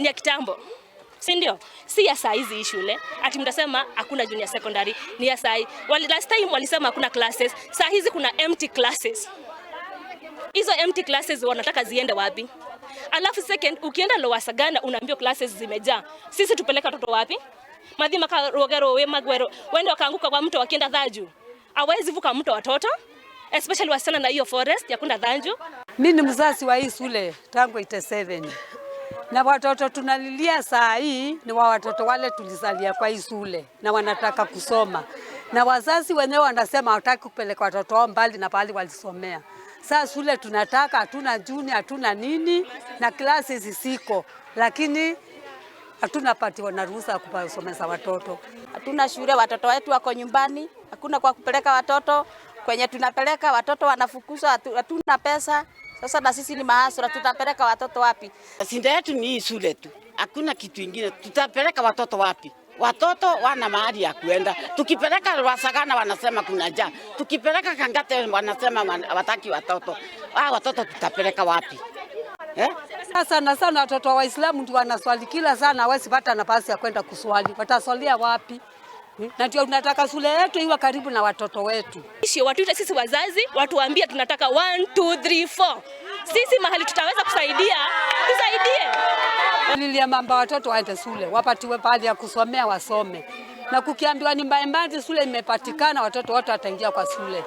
ni ya kitambo. Si ndio? Si ya saa hizi shule. Ati mtasema hakuna junior secondary, ni ya saa. Last time walisema hakuna classes, saa hizi kuna empty classes. Hizo empty classes wanataka ziende wapi? Alafu second, ukienda Lower Sagana unaambiwa classes zimejaa. Sisi tupeleka watoto wapi? Madhima ka Rogero we Magwero, wende wakaanguka kwa mto wakienda Thaju. Hawezi vuka mto watoto, especially wasichana na hiyo forest ya kwenda Thaju. Mimi ni mzazi wa hii shule tangu 87. Na watoto tunalilia saa hii ni wa watoto wale tulizalia kwa hii shule na wanataka kusoma. Na wazazi wenyewe wanasema hawataki kupeleka watoto wao mbali na pale walisomea. Sasa shule tunataka, hatuna junior, hatuna nini na classes zisiko. Lakini hatuna patiwa na ruhusa ya kusomesha watoto. Hatuna shule, watoto wetu wako nyumbani, hakuna kwa kupeleka watoto. Kwenye tunapeleka watoto wanafukuzwa, hatuna pesa. Sasa na sisi ni mahasura, tutapeleka watoto wapi? Sinda yetu ni hii shule tu. Hakuna kitu kingine. Tutapeleka watoto wapi? Watoto wana mahali ya kuenda. Tukipeleka Lower Sagana wanasema kuna njaa. Tukipeleka Kangate wanasema wataki watoto. Watoto tutapeleka wapi? Sasa sana watoto wa Waislamu ndio wanaswali kila sana, hawezi pata nafasi ya kwenda kuswali. Wataswalia wapi? Na ndio tunataka shule yetu iwe karibu na watoto wetu. Watuite sisi wazazi, watuambie tunataka 1 2 3 4. Sisi mahali tutaweza kusaidia, tusaidie. Nililia mamba watoto waende shule, wapatiwe pahali ya kusomea wasome. Na kukiambiwa ni mbaya shule imepatikana, watoto wote wataingia kwa shule.